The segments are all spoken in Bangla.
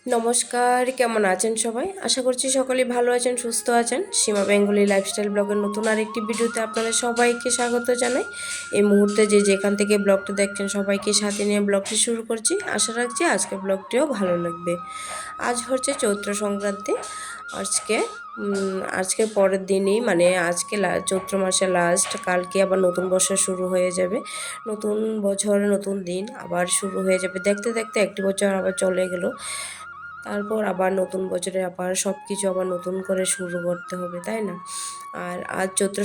নমস্কার, কেমন আছেন সবাই? আশা করছি সকলেই ভালো আছেন, সুস্থ আছেন। সীমা বেঙ্গলি লাইফস্টাইল ব্লগের নতুন আরেকটি ভিডিওতে আপনাদের সবাইকে স্বাগত জানাই। এই মুহূর্তে যেখান থেকে ব্লগটা দেখছেন সবাইকে সাথে নিয়ে ব্লগটি শুরু করছি। আশা রাখছি আজকের ব্লগটিও ভালো লাগবে। আজ হচ্ছে চৈত্র সংক্রান্তি। আজকে আজকের পরের দিনই মানে আজকে চৈত্র মাসের লাস্ট, কালকে আবার নতুন বছর শুরু হয়ে যাবে। নতুন বছর নতুন দিন আবার শুরু হয়ে যাবে। দেখতে দেখতে একটি বছর আবার চলে গেল। তারপর আবার নতুন বছরে আবার সব কিছু আবার নতুন করে শুরু করতে হবে, তাই না? আর আজ চৈত্র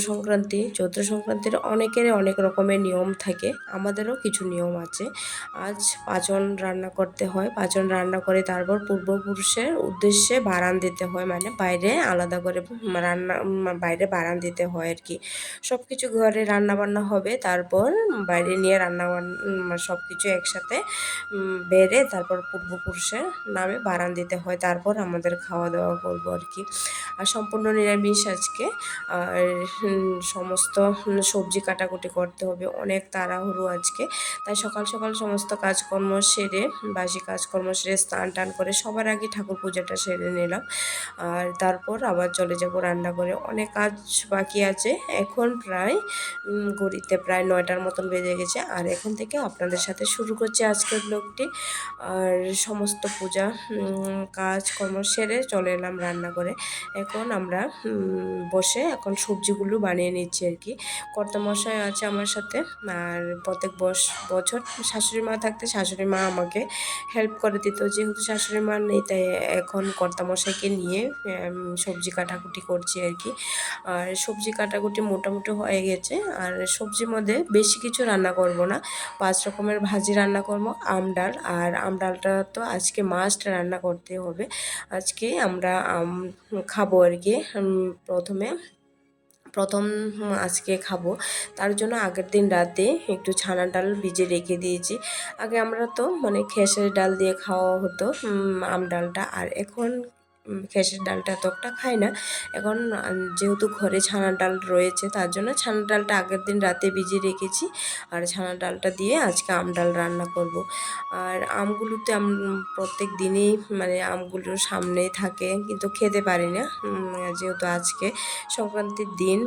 সংক্রান্তির অনেকের অনেক রকমের নিয়ম থাকে, আমাদেরও কিছু নিয়ম আছে। আজ পাঁচন রান্না করতে হয়, পাঁচন রান্না করে তারপর পূর্বপুরুষের উদ্দেশ্যে বারান দিতে হয়, মানে বাইরে আলাদা করে বাইরে বারান দিতে হয় আর কি। সব কিছু ঘরে রান্না বান্না হবে, তারপর বাইরে নিয়ে রান্না বান্না সব কিছু একসাথে বেড়ে তারপর পূর্বপুরুষের নামে বারান দিতে হয়, তারপর আমাদের খাওয়া দাওয়া করবো আর কি। আর সম্পূর্ণ নিরামিষ আজকে। আর সমস্ত সবজি কাটাকুটি করতে হবে, অনেক তাড়াহুড়ো আজকে। তাই সকাল সকাল সমস্ত কাজকর্ম সেরে, বাসি কাজকর্ম সেরে স্নান টান করে সবার আগে ঠাকুর পূজাটা সেরে নিলাম। আর তারপর আবার চলে যাব রান্না করে। অনেক কাজ বাকি আছে। এখন প্রায় ঘড়িতে প্রায় 9টার মতন বেজে গেছে। আর এখন থেকে আপনাদের সাথে শুরু করছি আজকের ব্লগটি। আর সমস্ত পূজা কাজকর্ম সেরে চলে এলাম রান্না করে। এখন আমরা বসে এখন সবজিগুলো বানিয়ে নিচ্ছি আর কি। কর্তামশাই আছে আমার সাথে। আর প্রত্যেক বছর শাশুড়ি মা থাকতে শাশুড়ি মা আমাকে হেল্প করে দিত, যেহেতু শাশুড়ি মা নেই তাই এখন কর্তামশাইকে নিয়ে সবজি কাটাকুটি করছি আর কি। আর সবজি কাটাকুটি মোটামুটি হয়ে গেছে। আর সবজির মধ্যে বেশি কিছু রান্না করব না, 5 রকমের ভাজি রান্না করব, ডাল। আর ডালটা তো আজকে মাস্ট রান্না করতে হবে। আজকে আমরা খাবো আর কি। প্রথম আজকে খাবো, তার জন্য আগের দিন রাতে একটু ছানার ডাল ভিজে রেখে দিয়েছি। আগে আমরা তো মানে খেসারি ডাল দিয়ে খাওয়া হতো ডালটা, আর এখন খেসারির ডালটা এতটা খাই না। এখন যেহেতু ঘরে ছানার ডাল রয়েছে, তার জন্য ছানার ডালটা আগের দিন রাতে ভিজিয়ে রেখেছি। আর ছানার ডালটা দিয়ে আজকে ডাল রান্না করব। আর আমগুলোতে প্রত্যেক দিনই মানে আমগুলোর সামনেই থাকে, কিন্তু খেতে পারি না, যেহেতু আজকে সংক্রান্তির দিন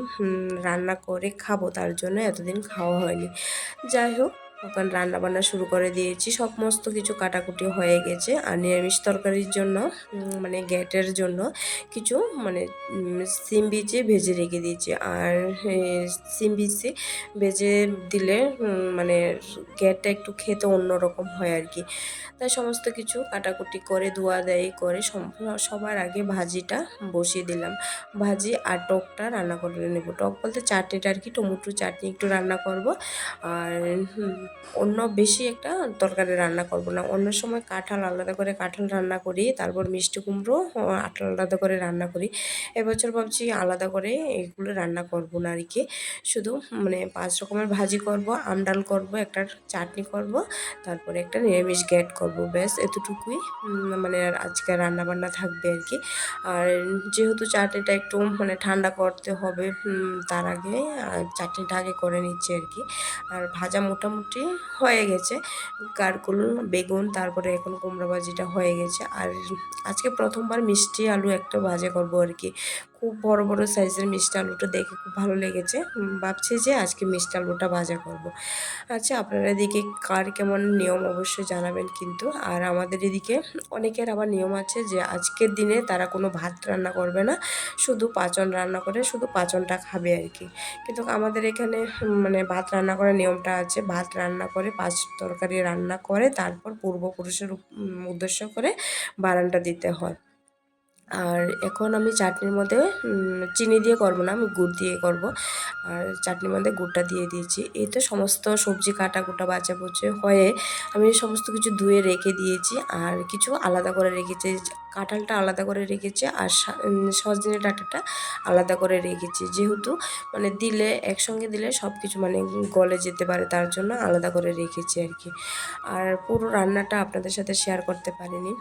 রান্না করে খাবো, তার জন্য এতদিন খাওয়া হয়নি। যাই হোক, এখন রান্না বান্না শুরু করে দিয়েছি, সমস্ত কিছু কাটাকুটি হয়ে গেছে। আর নিরামিষ তরকারির জন্য মানে গ্যাটের জন্য কিছু মানে সিম বিচে ভেজে রেখে দিয়েছি। আর সিম বিচে ভেজে দিলে মানে গ্যাটটা একটু খেতে অন্যরকম হয় আর কি। তাই সমস্ত কিছু কাটাকুটি করে ধোয়া দেয় করে সবার আগে ভাজিটা বসিয়ে দিলাম। ভাজি আর টকটা রান্না করে নেব। টক বলতে চাটনিটা আর কি, টমেটো চাটনি একটু রান্না করব। আর অন্য বেশি একটা তরকারি রান্না করব না। অন্য সময় কাঁঠাল আলাদা করে কাঁঠাল রান্না করি, তারপর মিষ্টি কুমড়ো আলাদা করে রান্না করি। এবছর ভাবছি আলাদা করে এগুলো রান্না করব না আর কি। শুধু মানে 5 রকমের ভাজি করব, ডাল করব, একটা চাটনি করব, তারপরে একটা নিরামিষ গ্যাট করব, ব্যাস এতটুকুই মানে আর আজকে রান্না বান্না থাকবে আর কি। আর যেহেতু চাটনিটা একটু মানে ঠান্ডা করতে হবে, তার আগে চাটনিটা আগে করে নিচ্ছি আর কি। আর ভাজা মোটামুটি হয়ে গেছে, কারকুল বেগুন, তারপরে এখন কুমড়ো ভাজিটা হয়ে গেছে। আর আজকে প্রথমবার মিষ্টি আলু একটা ভাজা করব আর কি। খুব বড় বড় সাইজের মিষ্টি আলুটা দেখে খুব ভালো লেগেছে, ভাবছি যে আজকে মিষ্টি আলুটা ভাজা করব। আচ্ছা, আপনারা এদিকে কার কেমন নিয়ম অবশ্যই জানাবেন কিন্তু। আর আমাদের এদিকে অনেকের আবার নিয়ম আছে যে আজকের দিনে তারা কোনো ভাত রান্না করবে না, শুধু পাঁচন রান্না করে শুধু পাঁচনটা খাবে আর কি। কিন্তু আমাদের এখানে মানে ভাত রান্না করার নিয়মটা আছে, ভাত রান্না করে 5 তরকারি রান্না করে তারপর পূর্বপুরুষের উদ্দেশ্য করে বারানটা দিতে হয়। আর এখন আমি চাটনির মধ্যে চিনি দিয়ে করব না, আমি গুড় দিয়ে করব। আর চাটনির মধ্যে গুড়টা দিয়ে দিয়েছি। এই তো সমস্ত সবজি কাটাকুটা বাছাবুচি হয়ে আমি সমস্ত কিছু ধুয়ে রেখে দিয়েছি। আর কিছু আলাদা করে রেখেছি, কাঁঠালটা আলাদা করে রেখেছি আর সজনে ডাঁটাটা আলাদা করে রেখেছি, যেহেতু মানে দিলে একসঙ্গে দিলে সব কিছু মানে গলে যেতে পারে, তার জন্য আলাদা করে রেখেছি আর কি। আর পুরো রান্নাটা আপনাদের সাথে শেয়ার করতে পারিনি,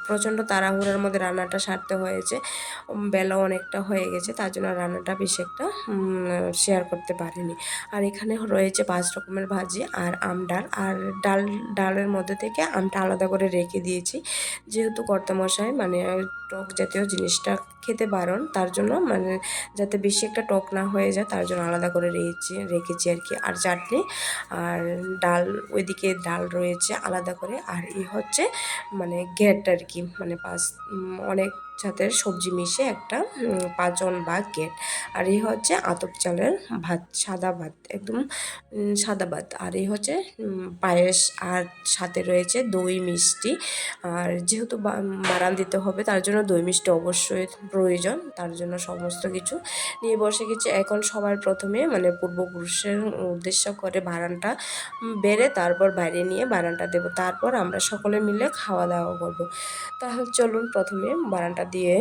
প্রচণ্ড তাড়াহুড়োর মধ্যে রান্নাটা সারতে হয়েছে, বেলা অনেকটা হয়ে গেছে, তার জন্য রান্নাটা বেশি একটা শেয়ার করতে পারিনি। আর এখানে রয়েছে 5 রকমের ভাজি আর আম ডাল, আর ডালের মধ্যে থেকে আমটা আলাদা করে রেখে দিয়েছি, যেহেতু কর্তামশাই মানে টক জাতীয় জিনিসটা খেতে বারণ, তার জন্য মানে যাতে বেশি একটা টক না হয়ে যায় তার জন্য আলাদা করে রেখেছি আর কি। আর চাটনি আর ডাল, ওইদিকে ডাল রয়েছে আলাদা করে। আর হচ্ছে মানে ঘেট আর কি, মানে অনেক জাতের সবজি মিশে একটা পাঁচন বা ঘেট। আর এই হচ্ছে আতপ চালের ভাত, সাদা ভাত, একদম সাদা ভাত। আর এই হচ্ছে পায়েস, আর সাথে রয়েছে দই মিষ্টি। আর যেহেতু বারান দিতে হবে তার জন্য দই মিষ্টি অবশ্যই প্রয়োজন, তার জন্য সমস্ত কিছু নিয়ে বসে গেছি। এখন সবার প্রথমে মানে পূর্বপুরুষের উদ্দেশ্য করে বারানটা বেড়ে তারপর বাইরে নিয়ে বারানটা দেব, তারপর আমরা সকলে মিলে খাওয়া দাওয়া করব। তাহলে চলুন প্রথমে বারানটা দিয়ে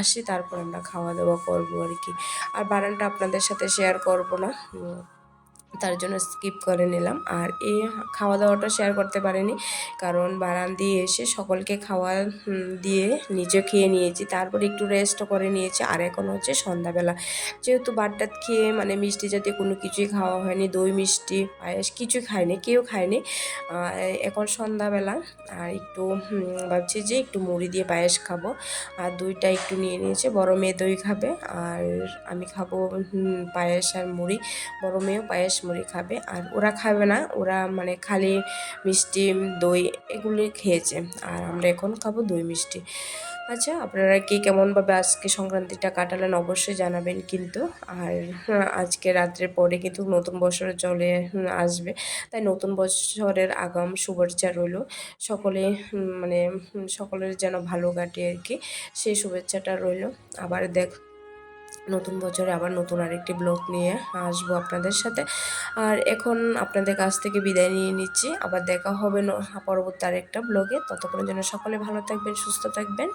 আসি, তারপর আমরা খাওয়া দাওয়া করবো আর কি। আর বারানটা আপনাদের সাথে শেয়ার করব না, তার জন্য স্কিপ করে নিলাম। আর এই খাওয়া দাওয়াটা শেয়ার করতে পারিনি, কারণ বারান দিয়ে এসে সকলকে খাওয়া দিয়ে নিজে খেয়ে নিয়েছি, তারপর একটু রেস্ট করে নিয়েছি। আর এখন হচ্ছে সন্ধ্যাবেলা, যেহেতু ভাতটাত খেয়ে মানে মিষ্টি জাতীয় কোনো কিছুই খাওয়া হয়নি, দই মিষ্টি পায়েস কিছু খায়নি, কেউ খায়নি। এখন সন্ধ্যাবেলা আর একটু ভাবছি যে একটু মুড়ি দিয়ে পায়েস খাবো, আর দইটা একটু নিয়ে নিয়েছে, বড় মেয়ে দই খাবে আর আমি খাবো পায়েস আর মুড়ি। বড় মেয়েও পায়েস মুড়ি খাবে, আর ওরা খাবে না, ওরা মানে খালি মিষ্টি দই এগুলি খেয়েছে, আর আমরা এখন খাবো দই মিষ্টি। আচ্ছা, আপনারা কে কেমনভাবে আজকে সংক্রান্তিটা কাটালেন অবশ্যই জানাবেন কিন্তু। আর আজকে রাত্রের পরে কিন্তু নতুন বছর চলে আসবে, তাই নতুন বছরের আগাম শুভেচ্ছা রইল সকলে, মানে সকলের যেন ভালো কাটে আর কি, সেই শুভেচ্ছাটা রইল। আবার নতুন বছরে আবার নতুন আরেকটি ব্লগ নিয়ে আসবো আপনাদের সাথে। আর এখন আপনাদের কাছ থেকে বিদায় নিয়ে নিচ্ছি, আবার দেখা হবে পরবর্তী আরেকটা ব্লগে। ততক্ষণের জন্য সকলে ভালো থাকবেন, সুস্থ থাকবেন।